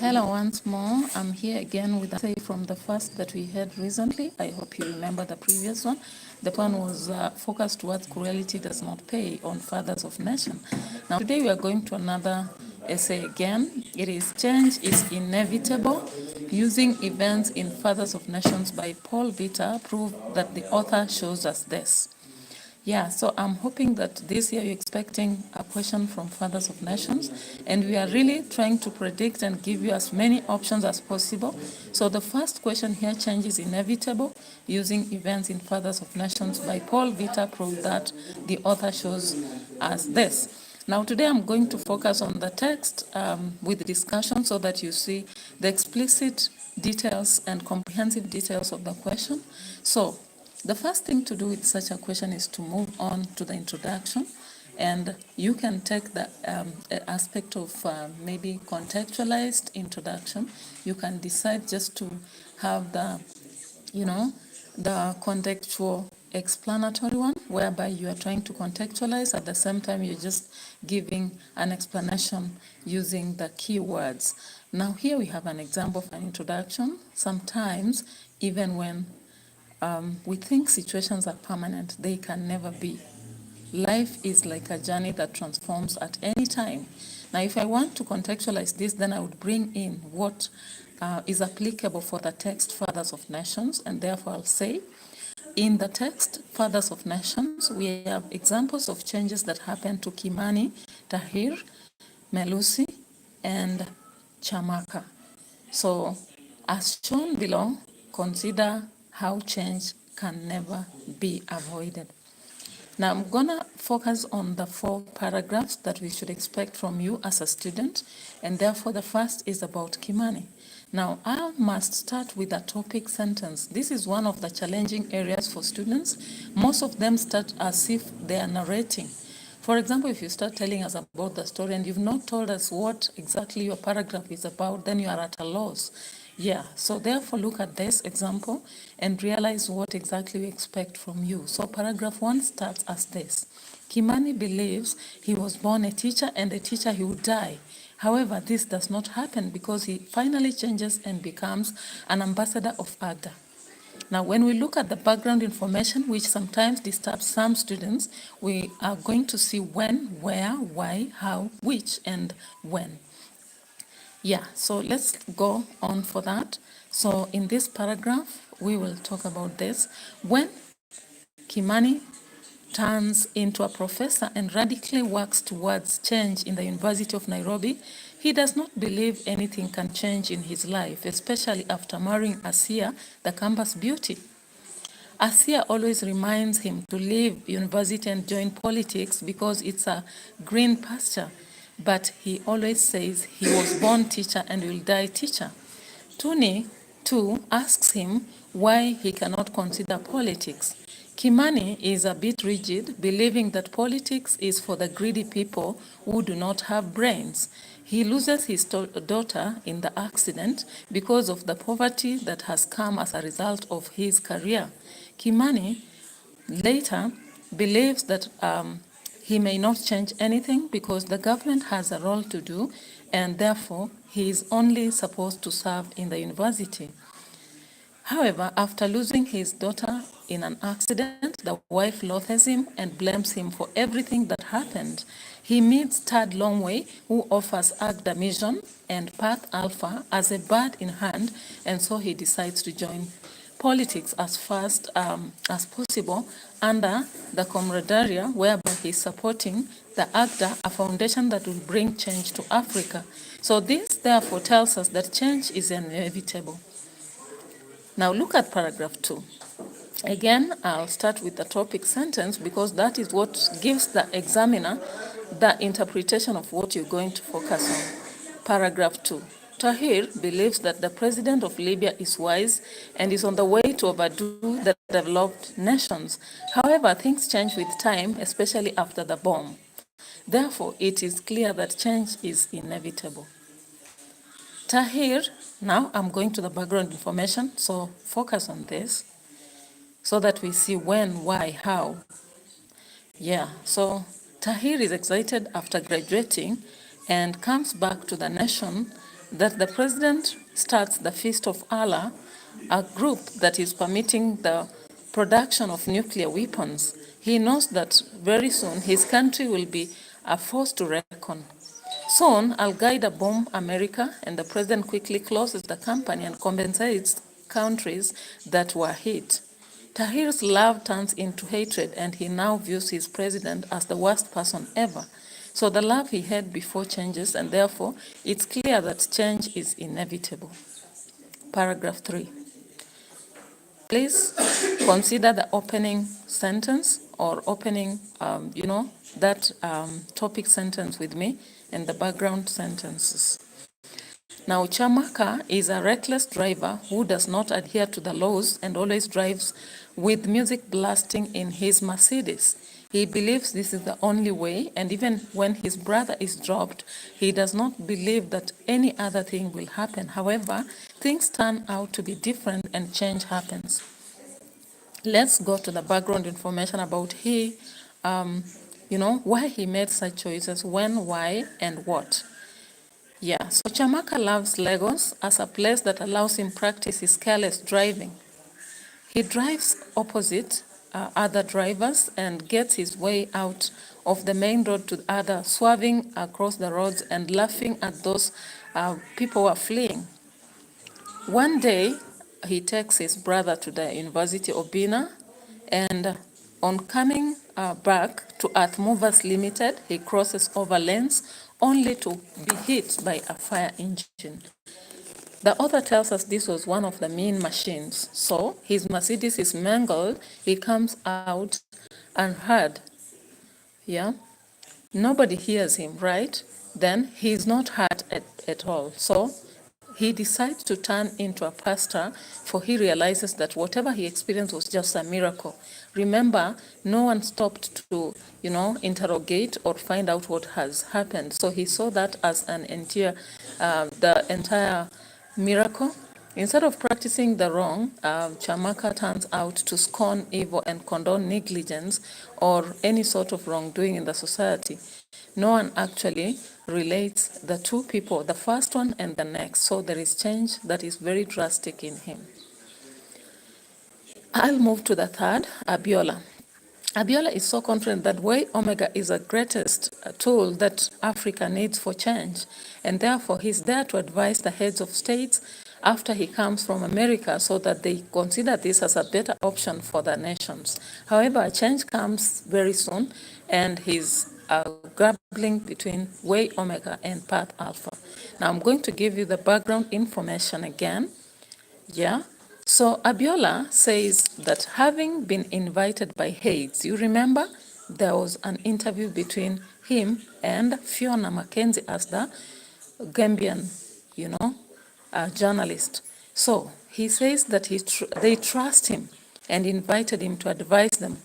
Hello once more. I'm here again with a say from the first that we had recently. I hope you remember the previous one. The one was focused towards cruelty does not pay on fathers of nation. Now today we are going to another essay again. It is Change is Inevitable. Using Events in Fathers of Nations by Paul Vita prove that the author shows us this. Yeah, so I'm hoping that this year you're expecting a question from Fathers of Nations, and we are really trying to predict and give you as many options as possible. So the first question here, change is inevitable, using events in Fathers of Nations by Paul Vita prove that the author shows us this. Now today I'm going to focus on the text with discussion so that you see the explicit details and comprehensive details of the question. So the first thing to do with such a question is to move on to the introduction, and you can take the aspect of maybe contextualized introduction. You can decide just to have the contextual explanatory one, whereby you are trying to contextualize, at the same time you're just giving an explanation using the keywords. Now here we have an example of an introduction. Sometimes, even when we think situations are permanent, they can never be. Life is like a journey that transforms at any time. Now, if I want to contextualize this, then I would bring in what is applicable for the text Fathers of Nations, and therefore I'll say, in the text Fathers of Nations, we have examples of changes that happened to Kimani, Tahir, Melusi, and Chamaka. So, as shown below, consider how change can never be avoided. Now, I'm going to focus on the 4 paragraphs that we should expect from you as a student, and therefore the first is about Kimani. Now, I must start with a topic sentence. This is one of the challenging areas for students. Most of them start as if they are narrating. For example, if you start telling us about the story and you've not told us what exactly your paragraph is about, then you are at a loss. Yeah, so therefore look at this example and realize what exactly we expect from you. So paragraph 1 starts as this. Kimani believes he was born a teacher and a teacher he would die. However, this does not happen because he finally changes and becomes an ambassador of AGDA. Now, when we look at the background information, which sometimes disturbs some students, we are going to see when, where, why, how, which, and when. Yeah, so let's go on for that. So in this paragraph, we will talk about this. When Kimani turns into a professor and radically works towards change in the University of Nairobi, he does not believe anything can change in his life, especially after marrying Asia, the campus beauty. Asia always reminds him to leave university and join politics because it's a green pasture. But he always says he was born teacher and will die teacher. Tuni, too, asks him why he cannot consider politics. Kimani is a bit rigid, believing that politics is for the greedy people who do not have brains. He loses his daughter in the accident because of the poverty that has come as a result of his career. Kimani later believes that he may not change anything because the government has a role to do, and therefore he is only supposed to serve in the university. However, after losing his daughter in an accident, the wife loathes him and blames him for everything that happened. He meets Tad Longway, who offers AGDA Mission and Path Alpha as a bird in hand, and so he decides to join politics as fast as possible under the camaraderie whereby he's supporting the AGDA, a foundation that will bring change to Africa. So this therefore tells us that change is inevitable. Now look at paragraph 2. Again, I'll start with the topic sentence because that is what gives the examiner the interpretation of what you're going to focus on. Paragraph 2. Tahir believes that the president of Libya is wise and is on the way to overdo the developed nations. However, things change with time, especially after the bomb. Therefore, it is clear that change is inevitable. Tahir, now I'm going to the background information, so focus on this so that we see when, why, how. Yeah, so Tahir is excited after graduating and comes back to the nation that the president starts the Feast of Allah, a group that is permitting the production of nuclear weapons, he knows that very soon his country will be a force to reckon. Soon, Al-Qaeda bomb America, and the president quickly closes the company and compensates countries that were hit. Tahir's love turns into hatred, and he now views his president as the worst person ever. So the love he had before changes, and therefore it's clear that change is inevitable. Paragraph 3. Please consider the opening sentence or opening, that topic sentence with me and the background sentences. Now, Chamaka is a reckless driver who does not adhere to the laws and always drives with music blasting in his Mercedes. He believes this is the only way, and even when his brother is dropped, he does not believe that any other thing will happen. However, things turn out to be different and change happens. Let's go to the background information about why he made such choices, when, why, and what. Yeah, so Chamaka loves Lagos as a place that allows him practice his careless driving. He drives opposite other drivers and gets his way out of the main road to others, swerving across the roads and laughing at those people who are fleeing. One day, he takes his brother to the University of Bina, and on coming back to Earth Movers Limited, he crosses over lanes only to be hit by a fire engine. The author tells us this was one of the mean machines. So his Mercedes is mangled, he comes out unheard. Yeah? Nobody hears him, right? Then he's not hurt at all. So he decides to turn into a pastor, for he realizes that whatever he experienced was just a miracle. Remember, no one stopped to, interrogate or find out what has happened. So he saw that as the entire miracle. Instead of practicing the wrong, Chamaka turns out to scorn evil and condone negligence or any sort of wrongdoing in the society. No one actually relates the two people, the first one and the next. So there is change that is very drastic in him. I'll move to the third, Abiola. Abiola is so confident that Way Omega is the greatest tool that Africa needs for change, and therefore he's there to advise the heads of states after he comes from America so that they consider this as a better option for the nations. However, a change comes very soon, and he's grappling between Way Omega and Path Alpha. Now I'm going to give you the background information again. Yeah. So Abiola says that having been invited by Hayes, you remember there was an interview between him and Fiona Mackenzie as the Gambian, journalist. So he says that they trust him and invited him to advise them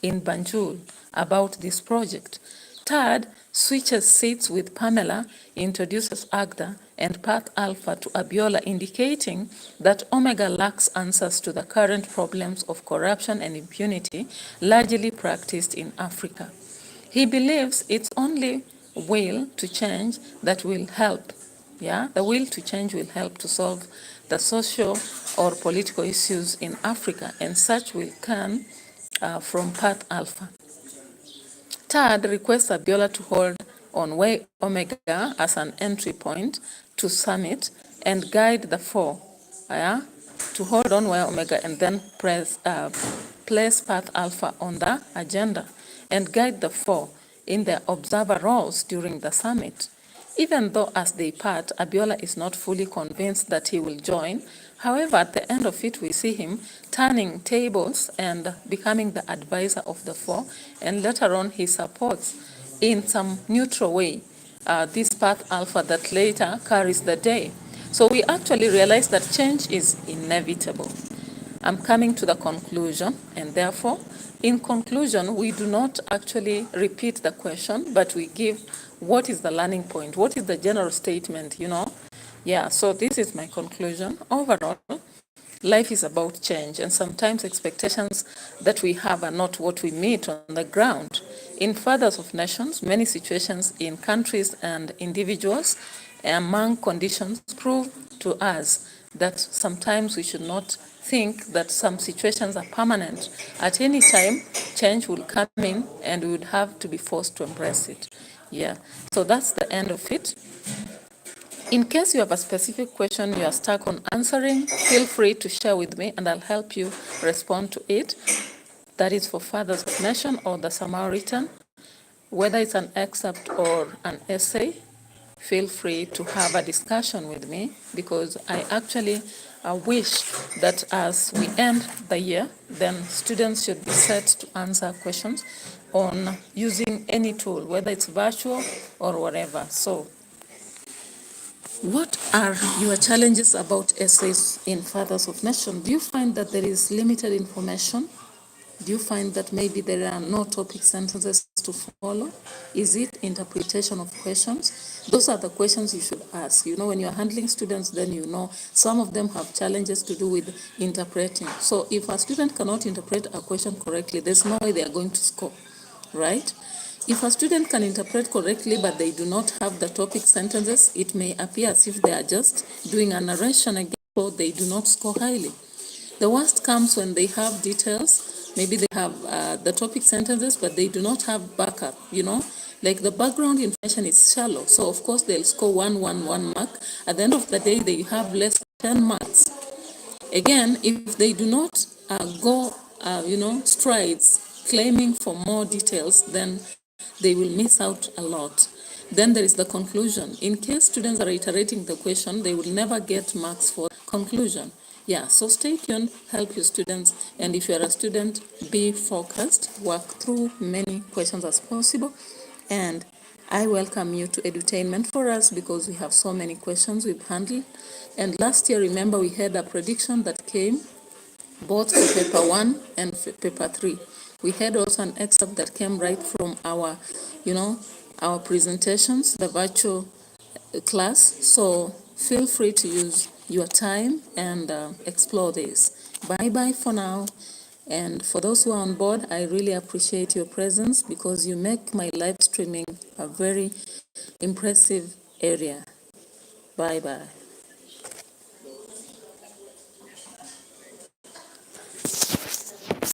in Banjul about this project. Third, switches seats with Pamela, introduces Agda and Path Alpha to Abiola, indicating that Omega lacks answers to the current problems of corruption and impunity largely practiced in Africa. He believes it's only will to change that will help. Yeah, the will to change will help to solve the social or political issues in Africa, and such will come from Path Alpha. Third, requests Abiola to hold on Way Omega as an entry point to summit and guide the four, to hold on Way Omega and then place Path Alpha on the agenda and guide the four in their observer roles during the summit. Even though as they part, Abiola is not fully convinced that he will join. However, at the end of it, we see him turning tables and becoming the advisor of the four, and later on he supports in some neutral way this Path Alpha that later carries the day. So we actually realize that change is inevitable. I'm coming to the conclusion, and therefore, in conclusion, we do not actually repeat the question, but we give what is the learning point, what is the general statement, Yeah, so this is my conclusion. Overall, life is about change, and sometimes expectations that we have are not what we meet on the ground. In Fathers of Nations, many situations in countries and individuals among conditions prove to us that sometimes we should not think that some situations are permanent. At any time, change will come in and we would have to be forced to embrace it. Yeah, so that's the end of it. In case you have a specific question you are stuck on answering, feel free to share with me and I'll help you respond to it. That is for Fathers of Nation or the Samaritan. Whether it's an excerpt or an essay, feel free to have a discussion with me, because I actually wish that as we end the year, then students should be set to answer questions on using any tool, whether it's virtual or whatever. So what are your challenges about essays in Fathers of Nation? Do you find that there is limited information? Do you find that maybe there are no topic sentences to follow? Is it interpretation of questions? Those are the questions you should ask. You know, when you're handling students, then you know some of them have challenges to do with interpreting. So if a student cannot interpret a question correctly, there's no way they are going to score, right? If a student can interpret correctly, but they do not have the topic sentences, it may appear as if they are just doing a narration again, so they do not score highly. The worst comes when they have details. Maybe they have the topic sentences, but they do not have backup, you know. Like the background information is shallow. So, of course, they'll score 1 mark. At the end of the day, they have less than 10 marks. Again, if they do not go, strides claiming for more details, then they will miss out a lot. Then there is the conclusion. In case students are iterating the question, they will never get marks for conclusion. Yeah, so stay tuned, help your students, and if you're a student, be focused, work through many questions as possible, and I welcome you to Edutainment for us, because we have so many questions we've handled. And last year, remember, we had a prediction that came both for paper 1 and paper 3. We had also an excerpt that came right from our, our presentations, the virtual class. So feel free to use your time and explore this. Bye-bye for now. And for those who are on board, I really appreciate your presence, because you make my live streaming a very impressive area. Bye-bye.